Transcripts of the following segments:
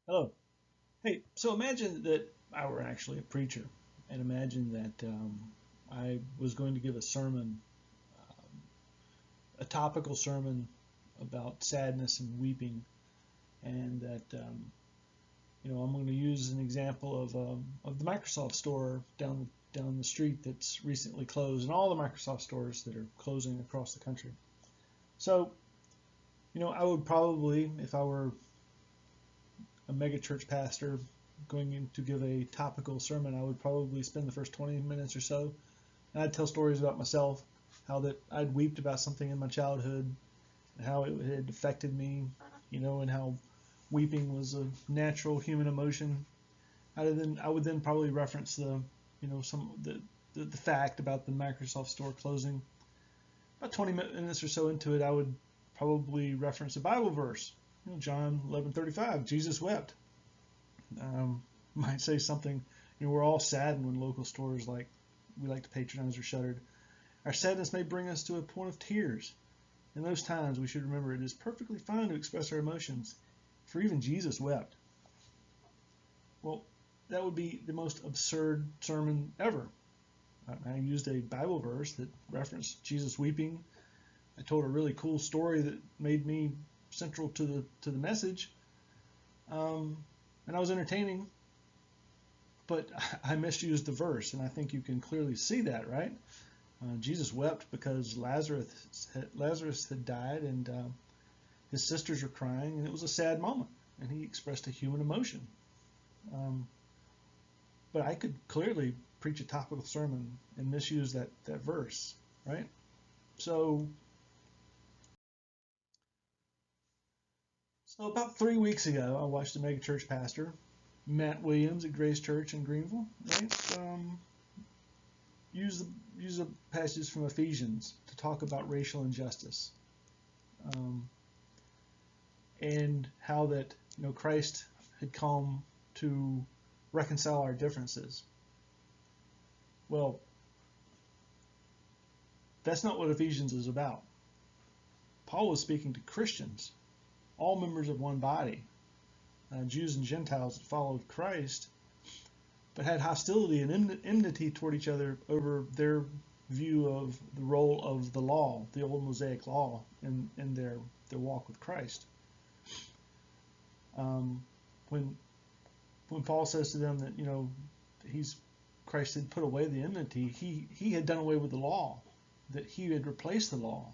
Hello. Hey, so imagine that I were actually a preacher, and imagine that I was going to give a sermon, a topical sermon about sadness and weeping, and that I'm going to use an example of the Microsoft store down the street that's recently closed, and all the Microsoft stores that are closing across the country. So, I would probably, if I were a mega church pastor going in to give a topical sermon, I would probably spend the first 20 minutes or so, and I'd tell stories about myself, how that I'd wept about something in my childhood, and how it had affected me, and how weeping was a natural human emotion. I would then probably reference some the fact about the Microsoft store closing. About 20 minutes or so into it, I would probably reference a Bible verse, John 11:35, Jesus wept. Might say something. We're all saddened when local stores like we like to patronize are shuttered. Our sadness may bring us to a point of tears. In those times, we should remember it is perfectly fine to express our emotions, for even Jesus wept. Well, that would be the most absurd sermon ever. I used a Bible verse that referenced Jesus weeping. I told a really cool story that made me central to the message, and I was entertaining, but I misused the verse, and I think you can clearly see that, right? Jesus wept because Lazarus had died, and his sisters were crying, and it was a sad moment, and he expressed a human emotion. Um, but I could clearly preach a topical sermon and misuse that verse, right? So, so about 3 weeks ago, I watched a mega church pastor, Matt Williams at Grace Church in Greenville, right? Use the passage from Ephesians to talk about racial injustice, um, and how that Christ had come to reconcile our differences. Well, that's not what Ephesians is about. Paul was speaking to Christians, all members of one body, Jews and Gentiles that followed Christ, but had hostility and enmity toward each other over their view of the role of the law, the old Mosaic law, in their walk with Christ. Um, when when Paul says to them that he's Christ had put away the enmity, he had done away with the law, that he had replaced the law.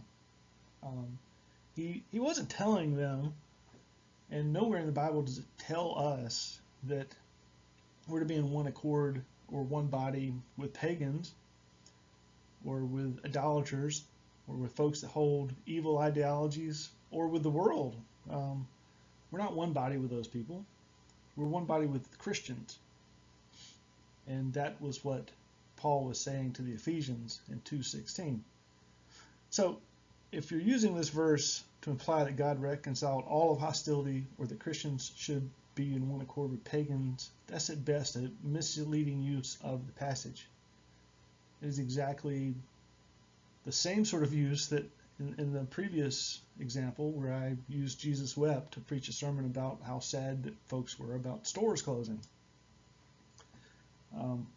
Um, he wasn't telling them, and nowhere in the Bible does it tell us that we're to be in one accord or one body with pagans or with idolaters or with folks that hold evil ideologies or with the world. Um, we're not one body with those people. We're one body with Christians. And that was what Paul was saying to the Ephesians in 2:16. So if you're using this verse to imply that God reconciled all of hostility or that Christians should be in one accord with pagans, that's at best a misleading use of the passage. It is exactly the same sort of use that in the previous example where I used Jesus wept to preach a sermon about how sad that folks were about stores closing. Um,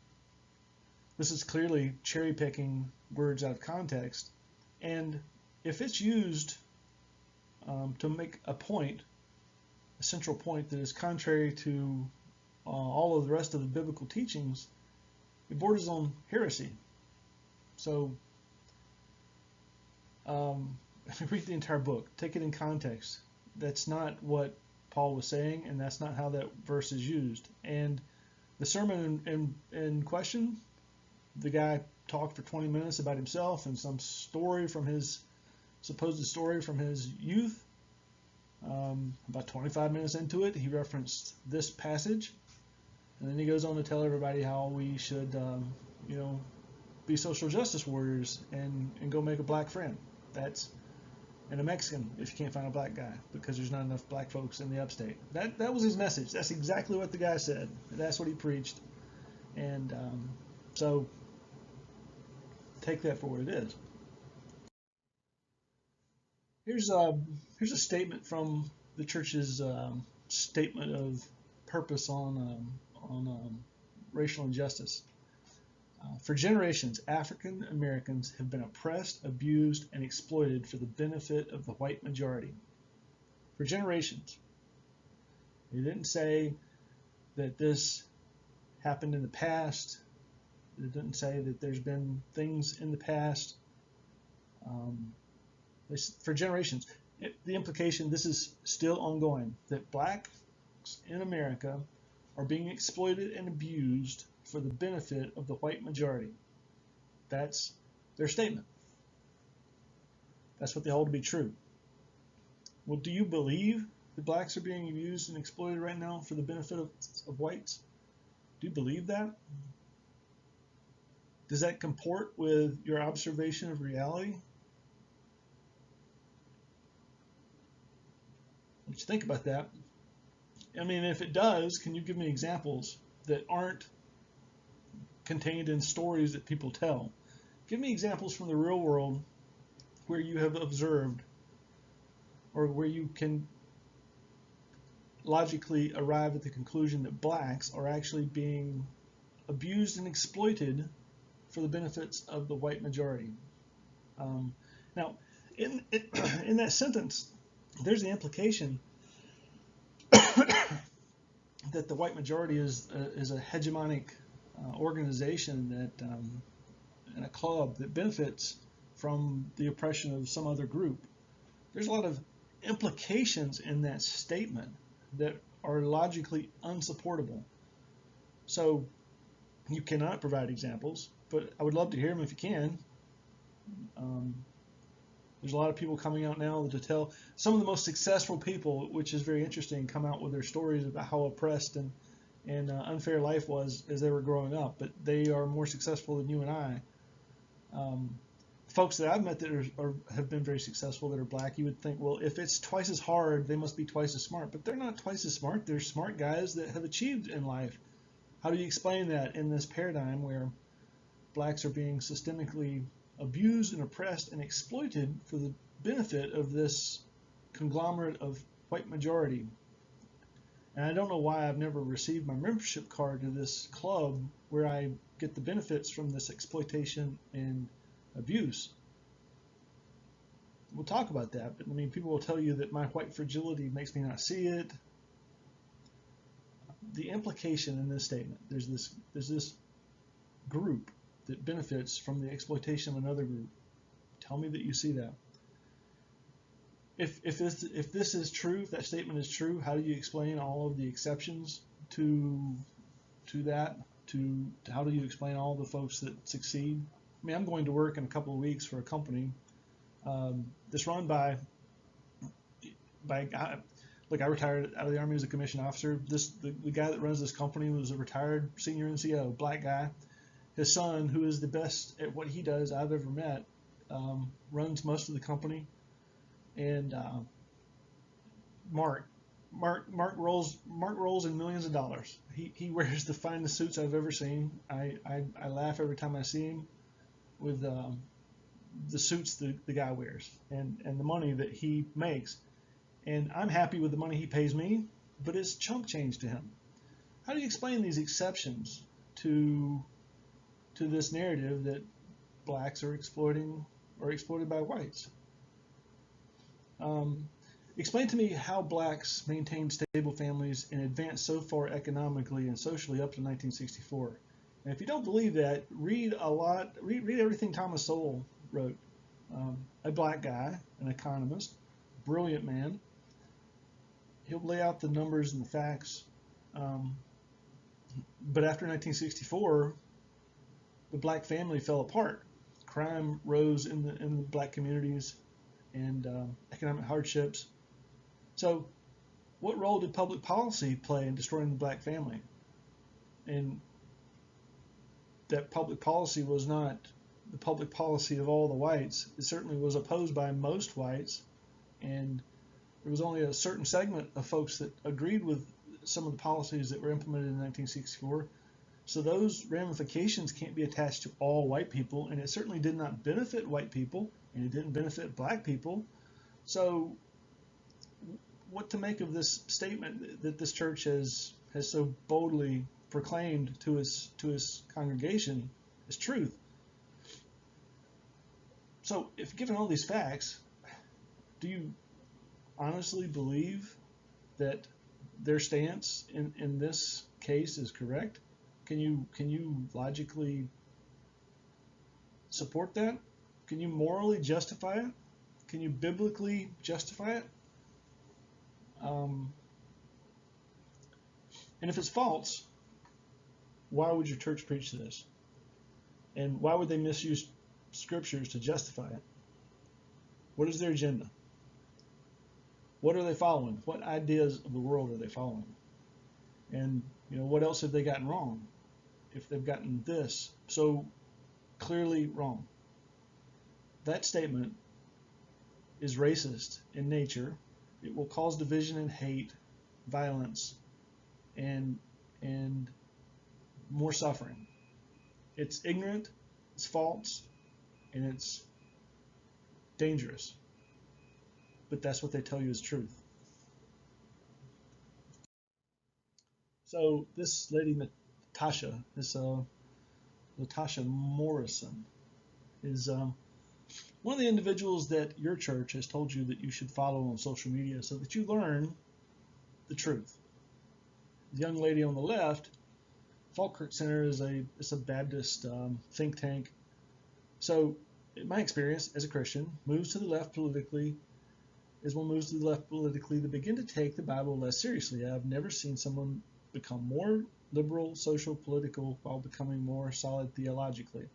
this is clearly cherry picking words out of context, and if it's used to make a point, a central point that is contrary to all of the rest of the biblical teachings, it borders on heresy. So read the entire book, take it in context. That's not what Paul was saying, and that's not how that verse is used. And the sermon in question, the guy talked for 20 minutes about himself and some story from his supposed story from his youth. About 25 minutes into it, he referenced this passage, and then he goes on to tell everybody how we should, be social justice warriors and go make a black friend. That's and a Mexican if you can't find a black guy because there's not enough black folks in the upstate. That was his message. That's exactly what the guy said. That's what he preached, and so take that for what it is. Here's a statement from the church's statement of purpose on racial injustice. For generations, African Americans have been oppressed, abused, and exploited for the benefit of the white majority. For generations. It didn't say that this happened in the past. It didn't say that there's been things in the past. For generations. The implication, this is still ongoing, that blacks in America are being exploited and abused for the benefit of the white majority. That's their statement. That's what they hold to be true. Well, do you believe that blacks are being abused and exploited right now for the benefit of whites? Do you believe that? Does that comport with your observation of reality? What you think about that? I mean, if it does, can you give me examples that aren't contained in stories that people tell? Give me examples from the real world where you have observed or where you can logically arrive at the conclusion that blacks are actually being abused and exploited for the benefits of the white majority. Now, in that sentence, there's the implication that the white majority is a hegemonic organization that and a club that benefits from the oppression of some other group. There's a lot of implications in that statement that are logically unsupportable. So you cannot provide examples, but I would love to hear them if you can. There's a lot of people coming out now to tell some of the most successful people, which is very interesting, come out with their stories about how oppressed and unfair life was as they were growing up. But they are more successful than you and I. Folks that I've met that have been very successful that are black, you would think, well, if it's twice as hard, they must be twice as smart. But they're not twice as smart. They're smart guys that have achieved in life. How do you explain that in this paradigm where blacks are being systemically abused and oppressed and exploited for the benefit of this conglomerate of white majority? And I don't know why I've never received my membership card to this club where I get the benefits from this exploitation and abuse. We'll talk about that, but I mean, people will tell you that my white fragility makes me not see it. The implication in this statement, there's this group that benefits from the exploitation of another group. Tell me that you see that. If this is true, if that statement is true, how do you explain all of the exceptions to that? To how do you explain all the folks that succeed? I mean, I'm going to work in a couple of weeks for a company that's run by look, I retired out of the Army as a commissioned officer. The guy that runs this company was a retired senior NCO, black guy. His son, who is the best at what he does I've ever met, runs most of the company. And Mark rolls in millions of dollars. He wears the finest suits I've ever seen. I laugh every time I see him with the suits the guy wears and the money that he makes. And I'm happy with the money he pays me, but it's chump change to him. How do you explain these exceptions to this narrative that blacks are exploited by whites? Explain to me how blacks maintained stable families and advanced so far economically and socially up to 1964. And if you don't believe that, read everything Thomas Sowell wrote. A black guy, an economist, brilliant man. He'll lay out the numbers and the facts. But after 1964, the black family fell apart. Crime rose in the black communities and economic hardships. So what role did public policy play in destroying the black family? And that public policy was not the public policy of all the whites. It certainly was opposed by most whites, and there was only a certain segment of folks that agreed with some of the policies that were implemented in 1964. So those ramifications can't be attached to all white people, and it certainly did not benefit white people, and it didn't benefit black people. So what to make of this statement that this church has so boldly proclaimed to his congregation as truth. So, if given all these facts, do you honestly believe that their stance in this case is correct? Can you logically support that? Can you morally justify it? Can you biblically justify it? And if it's false, why would your church preach this? And why would they misuse scriptures to justify it? What is their agenda? What are they following? What ideas of the world are they following? And what else have they gotten wrong? If they've gotten this so clearly wrong. That statement is racist in nature. It will cause division and hate, violence, and more suffering. It's ignorant, it's false, and it's dangerous. But that's what they tell you is truth. So this lady Natasha, Latasha Morrison, is one of the individuals that your church has told you that you should follow on social media so that you learn the truth. The young lady on the left, Falkirk Center, is a Baptist think tank. So, in my experience as a Christian, moves to the left politically is one moves to the left politically to begin to take the Bible less seriously. I've never seen someone become more liberal, social, political while becoming more solid theologically.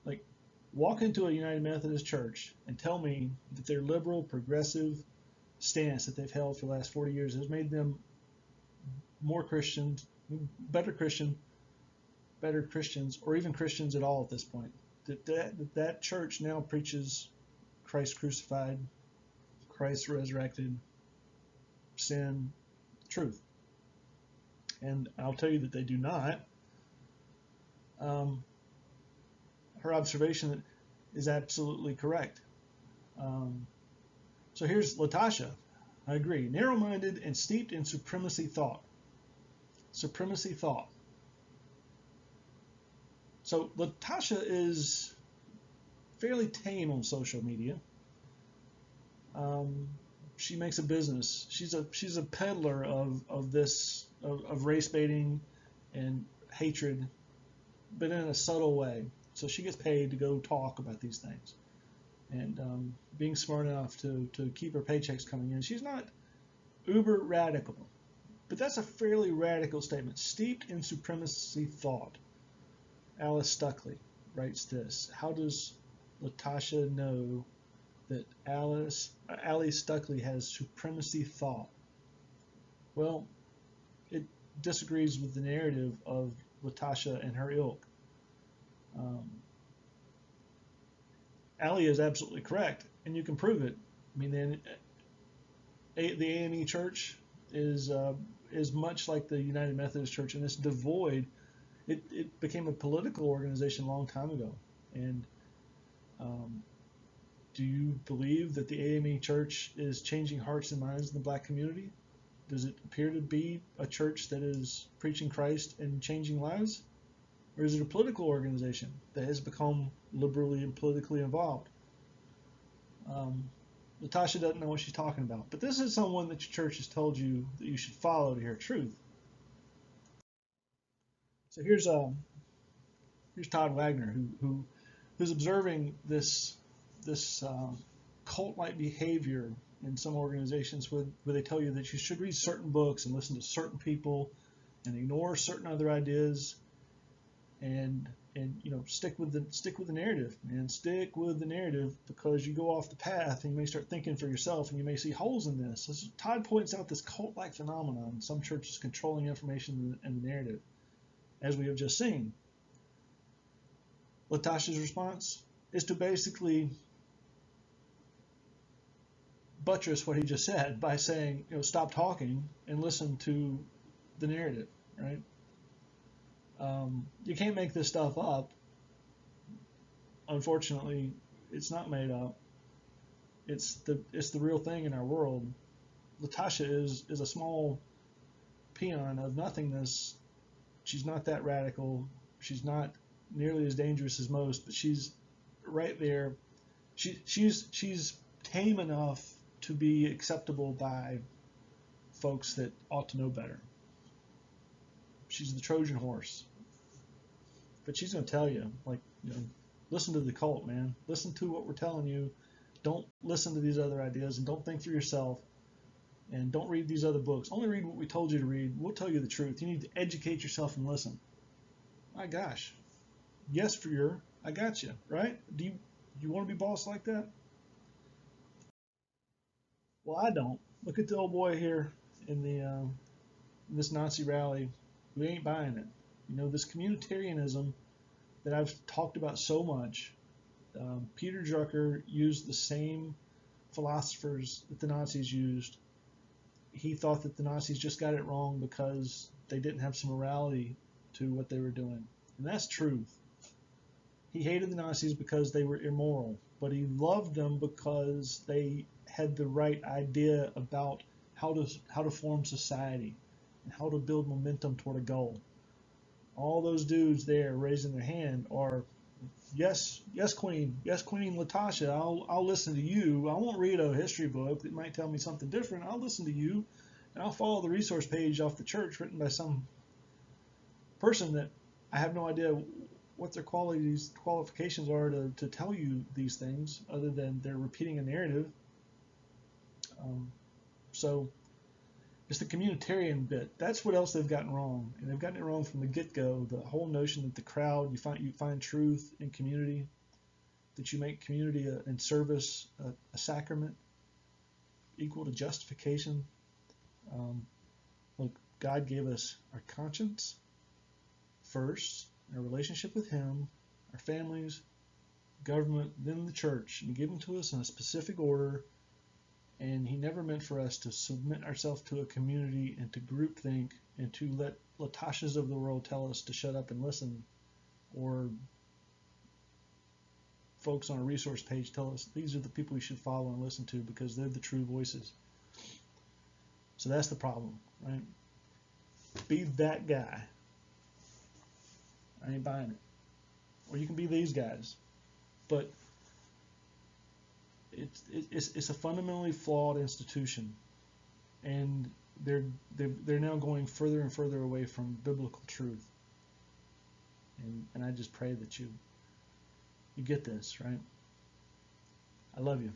Like, walk into a United Methodist church and tell me that their liberal, progressive stance that they've held for the last 40 years has made them more Christians, better Christians, or even Christians at all at this point. That church now preaches Christ crucified, Christ resurrected, sin, truth. And I'll tell you that they do not. Her observation is absolutely correct. So here's Latasha. I agree. Narrow-minded and steeped in supremacy thought. Supremacy thought. So Latasha is fairly tame on social media. She makes a business. She's a peddler of race baiting and hatred, but in a subtle way. So she gets paid to go talk about these things, and being smart enough to keep her paychecks coming in. She's not uber radical, but that's a fairly radical statement. Steeped in supremacy thought. Alice Stuckley writes this. How does Latasha know that Alice Stuckley has supremacy thought? Well, it disagrees with the narrative of Latasha and her ilk. Allie is absolutely correct, and you can prove it. I mean, the AME Church is much like the United Methodist Church, and it's devoid. It became a political organization a long time ago. And do you believe that the AME Church is changing hearts and minds in the black community? Does it appear to be a church that is preaching Christ and changing lives? Or is it a political organization that has become liberally and politically involved? Latasha doesn't know what she's talking about. But this is someone that your church has told you that you should follow to hear truth. So here's Todd Wagner, who's observing this cult-like behavior in some organizations where they tell you that you should read certain books and listen to certain people and ignore certain other ideas, and stick with the narrative, and stick with the narrative, because you go off the path and you may start thinking for yourself and you may see holes in this. As Todd points out, this cult-like phenomenon, some churches controlling information and the narrative, as we have just seen. Latasha's response is to basically buttress what he just said by saying, stop talking and listen to the narrative, right? You can't make this stuff up. Unfortunately, it's not made up. It's the real thing in our world. Latasha is a small peon of nothingness. She's not that radical. She's not nearly as dangerous as most, but she's right there. She's tame enough to be acceptable by folks that ought to know better. She's the Trojan horse. But she's going to tell you, like, listen to the cult, man. Listen to what we're telling you. Don't listen to these other ideas, and don't think for yourself. And don't read these other books. Only read what we told you to read. We'll tell you the truth. You need to educate yourself and listen. My gosh. Yes, I got you, right? Do you want to be boss like that? Well, I don't. Look at the old boy here in this Nazi rally who ain't buying it. This communitarianism that I've talked about so much. Peter Drucker used the same philosophers that the Nazis used. He thought that the Nazis just got it wrong because they didn't have some morality to what they were doing. And that's truth. He hated the Nazis because they were immoral, but he loved them because they had the right idea about how to form society and how to build momentum toward a goal. All those dudes there raising their hand are, yes, Queen Latasha, I'll listen to you. I won't read a history book that might tell me something different. I'll listen to you, and I'll follow the resource page off the church written by some person that I have no idea what their qualifications are to tell you these things, other than they're repeating a narrative. So it's the communitarian bit. That's what else they've gotten wrong, and they've gotten it wrong from the get-go. The whole notion that the crowd, you find truth in community, that you make community and service a sacrament equal to justification. Look, God gave us our conscience first, our relationship with Him, our families, government, then the church, and He gave them to us in a specific order. And He never meant for us to submit ourselves to a community and to groupthink and to let Latashas of the world tell us to shut up and listen, or folks on a resource page tell us these are the people we should follow and listen to because they're the true voices. So that's the problem, right? Be that guy. I ain't buying it. Or you can be these guys. But it's a fundamentally flawed institution, and they're now going further and further away from biblical truth. And I just pray that you get this, right? I love you.